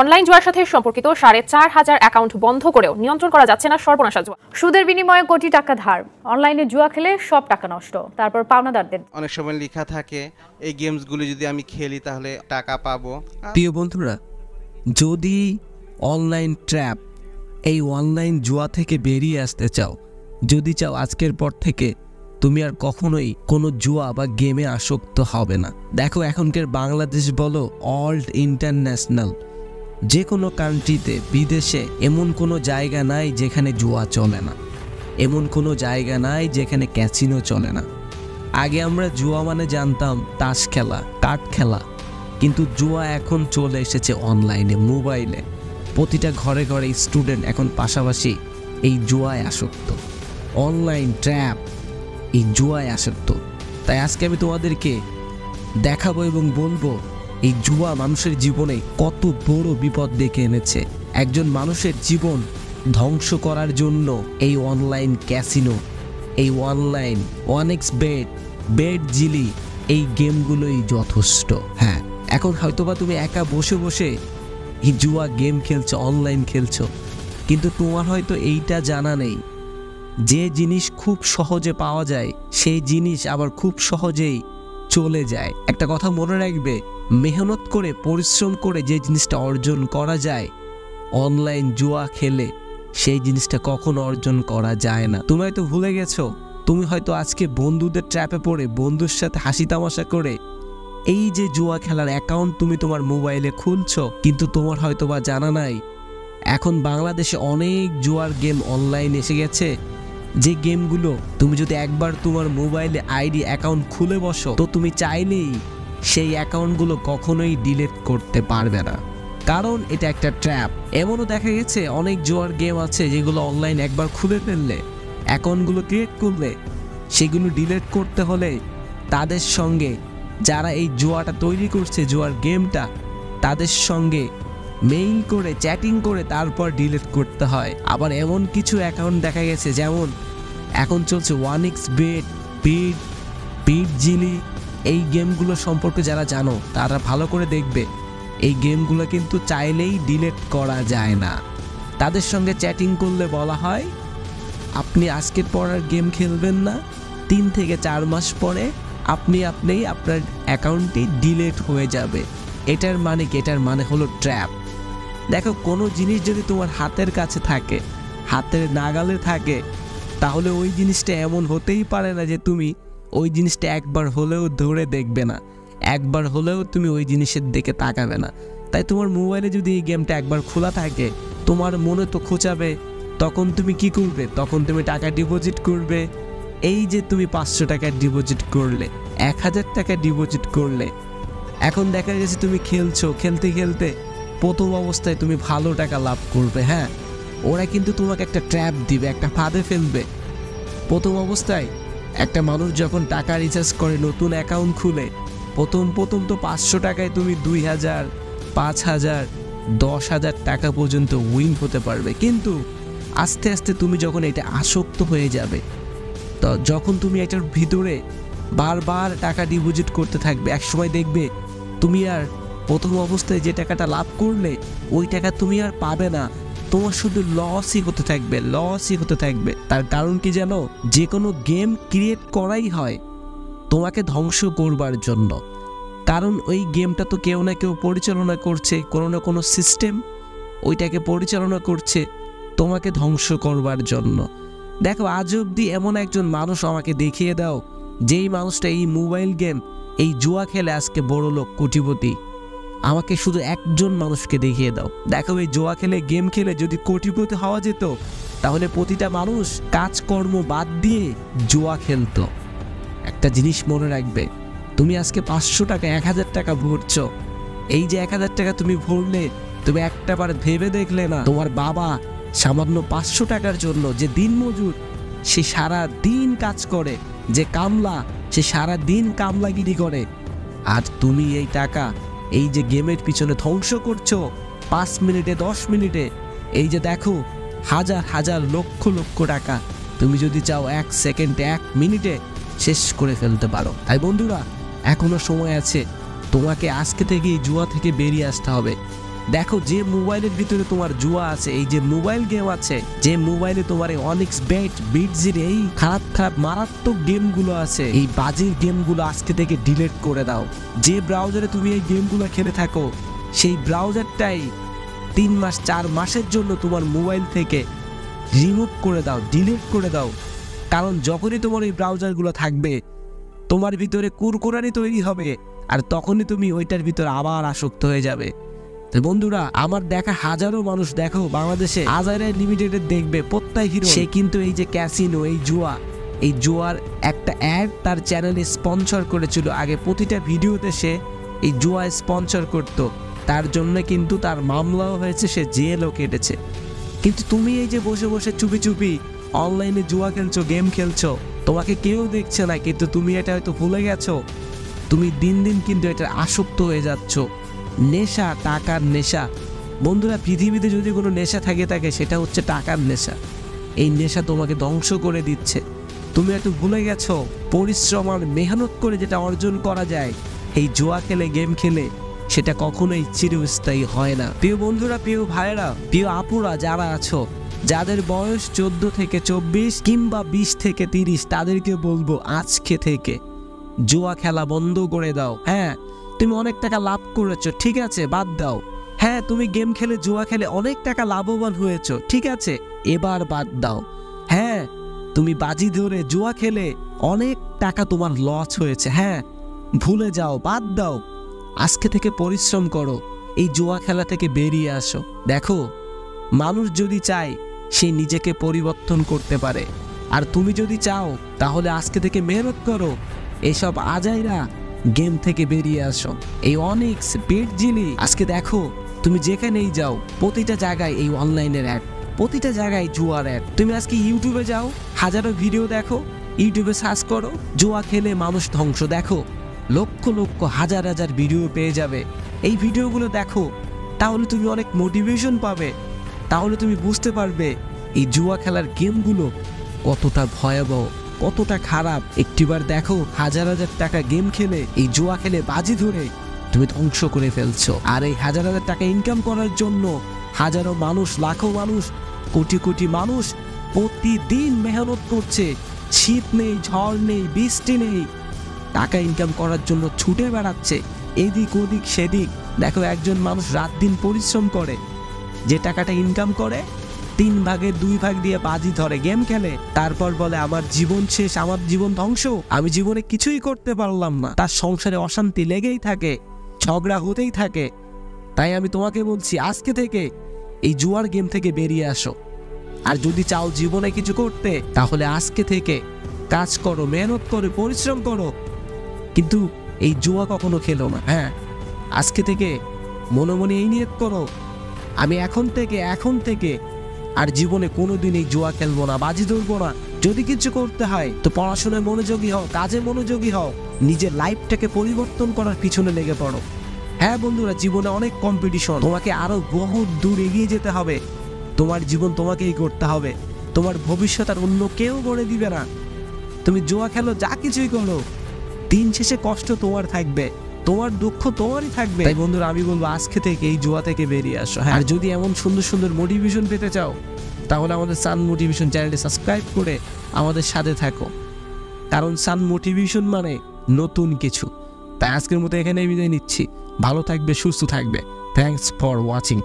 Online জুয়ার সাথে সম্পর্কিত ৪,৫০০ অ্যাকাউন্ট বন্ধ করেও নিয়ন্ত্রণ করা যাচ্ছে না সর্বনাশা জুয়া। সুদের বিনিময়ে কোটি টাকা ধার, অনলাইনে জুয়া খেলে সব টাকা নষ্ট, তারপর পাওনাদারদের অনেক সময় লেখা থাকে এই গেমসগুলো যদি আমি খেলি তাহলে টাকা পাবো। প্রিয় বন্ধুরা, যদি অনলাইন ট্র্যাপ, এই অনলাইন জুয়া থেকে বেরিয়ে আসতে চাও, যদি চাও আজকের পর থেকে তুমি আর কখনোই কোনো জুয়া বা গেমে আসক্ত হবে না। দেখো, এখনকার বাংলাদেশ বলো অল ইন্টারন্যাশনাল, যে কোনো কান্ট্রিতে, বিদেশে এমন কোনো জায়গা নাই যেখানে জুয়া চলে না, এমন কোনো জায়গা নাই যেখানে ক্যাসিনো চলে না। আগে আমরা জুয়া মানে জানতাম তাস খেলা, কার্ড খেলা, কিন্তু জুয়া এখন চলে এসেছে অনলাইনে, মোবাইলে। প্রতিটা ঘরে ঘরে স্টুডেন্ট এখন পাশাপাশি এই জুয়ায় আসক্ত, অনলাইন ট্র্যাপ, এই জুয়ায় আসক্ত। তাই আজকে আমি তোমাদেরকে দেখাবো এবং বলবো এই জুয়া মানুষের জীবনে কত বড় বিপদ ডেকে এনেছে। একজন মানুষের জীবন ধ্বংস করার জন্য এই অনলাইন ক্যাসিনো, এই অনলাইন ওয়ানএক্স বেট, বেট জিলি, এই গেমগুলোই যথেষ্ট। হ্যাঁ, এখন হয়তোবা তুমি একা বসে বসে এই জুয়া গেম খেলছো, অনলাইন খেলছো, কিন্তু তোমার হয়তো এইটা জানা নেই, যে জিনিস খুব সহজে পাওয়া যায় সেই জিনিস আবার খুব সহজেই চলে যায়। একটা কথা মনে রাখবে, মেহনত করে, পরিশ্রম করে যে জিনিসটা অর্জন করা যায়, অনলাইন জুয়া খেলে সেই জিনিসটা কখনো অর্জন করা যায় না। তুমি হয়তো ভুলে গেছো, তুমি হয়তো আজকে বন্ধুদের ট্র্যাপে পড়ে, বন্ধুর সাথে হাসি তামাশা করে এই যে জুয়া খেলার অ্যাকাউন্ট তুমি তোমার মোবাইলে খুলছো, কিন্তু তোমার হয়তো বা জানা নাই এখন বাংলাদেশে অনেক জুয়ার গেম অনলাইন এসে গেছে, যে গেমগুলো তুমি যদি একবার তোমার মোবাইলে আইডি অ্যাকাউন্ট খুলে বসো, তো তুমি চাইলেই সেই অ্যাকাউন্টগুলো কখনোই ডিলিট করতে পারবে না, কারণ এটা একটা ট্র্যাপ। এমনও দেখা গেছে অনেক জুয়ার গেম আছে যেগুলো অনলাইন একবার খুলে ফেললে, অ্যাকাউন্টগুলো ক্রিয়েট করলে, সেগুলো ডিলিট করতে হলে তাদের সঙ্গে, যারা এই জুয়াটা তৈরি করছে, জুয়ার গেমটা, তাদের সঙ্গে মেইল করে, চ্যাটিং করে তারপর ডিলিট করতে হয়। আবার এমন কিছু অ্যাকাউন্ট দেখা গেছে, যেমন এখন চলছে ওয়ানএক্স বেট, বিট জিলি, এই গেমগুলো সম্পর্কে যারা জানো তারা ভালো করে দেখবে, এই গেমগুলো কিন্তু চাইলেই ডিলিট করা যায় না। তাদের সঙ্গে চ্যাটিং করলে বলা হয় আপনি আজকের পর আর গেম খেলবেন না, 3 থেকে 4 মাস পরে আপনি আপনার অ্যাকাউন্টটি ডিলিট হয়ে যাবে। এটার মানে কি? এটার মানে হলো ট্র্যাপ। দেখো, কোনো জিনিস যদি তোমার হাতের কাছে থাকে, হাতের নাগালে থাকে, তাহলে ওই জিনিসটা এমন হতেই পারে না যে তুমি ওই জিনিসটা একবার হলেও ধরে দেখবে না, একবার হলেও তুমি ওই জিনিসের দিকে তাকাবে না। তাই তোমার মোবাইলে যদি এই গেমটা একবার খোলা থাকে, তোমার মনে তো খোঁচাবে, তখন তুমি কি করবে? তখন তুমি টাকা ডিপোজিট করবে। এই যে তুমি 500 টাকা ডিপোজিট করলে, 1000 টাকা ডিপোজিট করলে, এখন দেখা গেছে তুমি খেলছো, খেলতে খেলতে প্রথম অবস্থায় তুমি ভালো টাকা লাভ করবে। হ্যাঁ, ওরা কিন্তু তোমাকে একটা ট্র্যাপ দিবে, একটা ফাঁদে ফেলবে। প্রথম অবস্থায় একটা মানুষ যখন টাকা রিচার্জ করে, নতুন অ্যাকাউন্ট খুলে, প্রথম তো 500 টাকায় তুমি 2000, 5000, 10,000 টাকা পর্যন্ত উইন হতে পারবে। কিন্তু আস্তে আস্তে তুমি যখন এটা আসক্ত হয়ে যাবে, তো যখন তুমি এটার ভিতরে বারবার টাকা ডিপোজিট করতে থাকবে, একসময় দেখবে তুমি আর প্রথম অবস্থায় যে টাকাটা লাভ করলে ওই টাকা তুমি আর পাবে না, তোমার শুধু লসই হতে থাকবে, লসই হতে থাকবে। তার কারণ কি জানো? যে কোনো গেম ক্রিয়েট করাই হয় তোমাকে ধ্বংস করবার জন্য, কারণ ওই গেমটা তো কেউ না কেউ পরিচালনা করছে, কোনো না কোনো সিস্টেম ওইটাকে পরিচালনা করছে তোমাকে ধ্বংস করবার জন্য। দেখো, আজ অবধি এমন একজন মানুষ আমাকে দেখিয়ে দাও যেই মানুষটা এই মোবাইল গেম, এই জুয়া খেলে আজকে বড় লোক, কোটিপতি। আমাকে শুধু একজন মানুষকে দেখিয়ে দাও। দেখো, এই জুয়া খেলে, গেম খেলে যদি কোটিপতি হওয়া যেত, তাহলে প্রতিটা মানুষ কাজকর্ম বাদ দিয়ে জুয়া খেলতো। একটা জিনিস মনে রাখবে, তুমি আজকে 500 টাকা, 1000 টাকা ভরছো, এই যে 1000 টাকা তুমি ভরলে, তুমি একটাবার ভেবে দেখলে না তোমার বাবা সামান্য 500 টাকার জন্য, যে দিনমজুর, সে সারা দিন কাজ করে, যে কামলা, সে সারা দিন কামলাগিরি করে, আর তুমি এই টাকা এই যে গেমের পিছনে ধ্বংস করছো 5 মিনিটে, 10 মিনিটে, এই যে দেখো হাজার হাজার লক্ষ লক্ষ টাকা তুমি যদি চাও 1 সেকেন্ডে, 1 মিনিটে শেষ করে ফেলতে পারো। তাই বন্ধুরা, এখনো সময় আছে, তোমাকে আজকে থেকেই জুয়া থেকে বেরিয়ে আসতে হবে। দেখো যে মোবাইলের ভিতরে তোমার জুয়া আছে, এই যে মোবাইল গেম আছে, যে মোবাইলে তোমার এই অনিক্স বেট বিটজির এই খারাপ খারাপ মারাত্মক গেমগুলো আছে, এই বাজে গেমগুলো আজকে থেকে ডিলিট করে দাও। যে ব্রাউজারে তুমি এই গেমগুলো খেলে থাকো সেই ব্রাউজারটাই 3 মাস 4 মাসের জন্য তোমার মোবাইল থেকে রিমুভ করে দাও, ডিলিট করে দাও। কারণ যখনই তোমার এই ব্রাউজারগুলো থাকবে তোমার ভিতরে কুরকুরানি তৈরি হবে, আর তখনই তুমি ওইটার ভিতরে আবার আসক্ত হয়ে যাবে। তো বন্ধুরা, আমার দেখা হাজারো মানুষ দেখো বাংলাদেশে আজাইরা লিমিটেডের দেখবে প্রত্যয় হিরো, সে কিন্তু এই যে ক্যাসিনো, এই জুয়ার একটা অ্যাড তার চ্যানেলে স্পন্সর করেছিল। আগে প্রতিটা ভিডিওতে সে এই জুয়া স্পন্সর করত, তার জন্য কিন্তু তার মামলাও হয়েছে, সে জেলও কেটেছে। কিন্তু তুমি এই যে বসে বসে চুপি চুপি অনলাইনে জুয়া খেলছো, গেম খেলছো, তোমাকে কেউ দেখছে না, কিন্তু তুমি এটা হয়তো ভুলে গেছো। তুমি দিন দিন কিন্তু এটা আসক্ত হয়ে যাচ্ছ। নেশা, টাকার নেশা। বন্ধুরা, পৃথিবীতে যদি কোনো নেশা থাকে সেটা হচ্ছে টাকার নেশা। এই নেশা তোমাকে ধ্বংস করে দিচ্ছে। তুমি একটু ভুলে গেছো পরিশ্রম আর মেহনত করে যেটা অর্জন করা যায়, এই জুয়া খেলে, গেম খেলে সেটা কখনোই চিরস্থায়ী হয় না। প্রিয় বন্ধুরা, প্রিয় ভাইয়েরা, প্রিয় আপুরা যারা আছো, যাদের বয়স 14 থেকে 24 কিংবা 20 থেকে 30, তাদেরকে বলবো আজকে থেকে জুয়া খেলা বন্ধ করে দাও। হ্যাঁ, তুমি অনেক টাকা লাভ করেছো, ঠিক আছে, বাদ দাও। হ্যাঁ, তুমি গেম খেলে, জুয়া খেলে অনেক টাকা লাভবান হয়েছো, ঠিক আছে, এবার বাদ দাও। হ্যাঁ, তুমি বাজি ধরে জুয়া খেলে অনেক টাকা তোমার লস হয়েছে, হ্যাঁ, ভুলে যাও, বাদ দাও। আজকে থেকে পরিশ্রম করো, এই জুয়া খেলা থেকে বেরিয়ে আসো। দেখো, মানুষ যদি চায় সে নিজেকে পরিবর্তন করতে পারে, আর তুমি যদি চাও তাহলে আজকে থেকে মেহনত করো, এসব আজাইরা গেম থেকে বেরিয়ে আসো। এই অনিক্স বিটজিলি, আজকে দেখো তুমি যেখানেই যাও প্রতিটা জায়গায় এই অনলাইনের অ্যাড, প্রতিটা জায়গায় জুয়ার অ্যাড। তুমি আজকে ইউটিউবে যাও, হাজারো ভিডিও দেখো, ইউটিউবে সার্চ করো জুয়া খেলে মানুষ ধ্বংস, দেখো লক্ষ লক্ষ হাজার হাজার ভিডিও পেয়ে যাবে। এই ভিডিওগুলো দেখো, তাহলে তুমি অনেক মোটিভেশন পাবে, তাহলে তুমি বুঝতে পারবে এই জুয়া খেলার গেমগুলো কতটা ভয়াবহ, কতটা খারাপ। একটিবার দেখো, হাজার হাজার টাকা গেম খেলে, এই জুয়া খেলে বাজি ধরে তুমি ধ্বংস করে ফেলছো। আর এই হাজার হাজার টাকা ইনকাম করার জন্য হাজারো মানুষ, লাখো মানুষ, কোটি কোটি মানুষ প্রতিদিন মেহনত করছে। শীত নেই, ঝড় নেই, বৃষ্টি নেই, টাকা ইনকাম করার জন্য ছুটে বেড়াচ্ছে এদিক ওদিক সেদিক। দেখো, একজন মানুষ রাত দিন পরিশ্রম করে, যে টাকাটা ইনকাম করে 3 ভাগের 2 ভাগ দিয়ে বাজি ধরে, গেম খেলে, তারপর বলে আমার জীবন শেষ, আমার জীবন ধ্বংস, আমি জীবনে কিছুই করতে পারলাম না। তার সংসারে অশান্তি লেগেই থাকে, ঝগড়া হতেই থাকে। তাই আমি তোমাকে বলছি আজকে থেকে এই জুয়ার গেম থেকে বেরিয়ে আসো। আর যদি চাও জীবনে কিছু করতে, তাহলে আজকে থেকে কাজ করো, মেহনত করো, পরিশ্রম করো, কিন্তু এই জুয়া কখনো খেলো না। হ্যাঁ, আজকে থেকে মনে মনে এই নিয়ত করো, আমি এখন থেকে আর জীবনে কোনোদিন এই জুয়া খেলবো না, বাজি ধরবো না। যদি কিছু করতে হয় তো পড়াশোনায় মনোযোগী হও, কাজে মনোযোগী হও, নিজের লাইফটাকে পরিবর্তন করার পিছনে লেগে পড়ো। হ্যাঁ বন্ধুরা, জীবনে অনেক কম্পিটিশন, তোমাকে আরো বহু দূর এগিয়ে যেতে হবে। তোমার জীবন তোমাকেই করতে হবে, তোমার ভবিষ্যৎ আর অন্য কেউ গড়ে দিবে না। তুমি জুয়া খেলো, যা কিছুই করো, দিন শেষে কষ্ট তোমার থাকবে, তোমার দুঃখ তোমারই থাকবে। তাই বন্ধুরা, আমি বলবো আজকে থেকে এই জুয়া থেকে বেরিয়ে আসো। আর যদি এমন সুন্দর সুন্দর মোটিভেশন পেতে চাও, তাহলে আমাদের সান মোটিভেশন চ্যানেলটি সাবস্ক্রাইব করে আমাদের সাথে থাকো, কারণ সান মোটিভেশন মানে নতুন কিছু। তাই আজকের মতো এখানে বিদায় নিচ্ছি। ভালো থাকবে, সুস্থ থাকবে। Thanks for watching.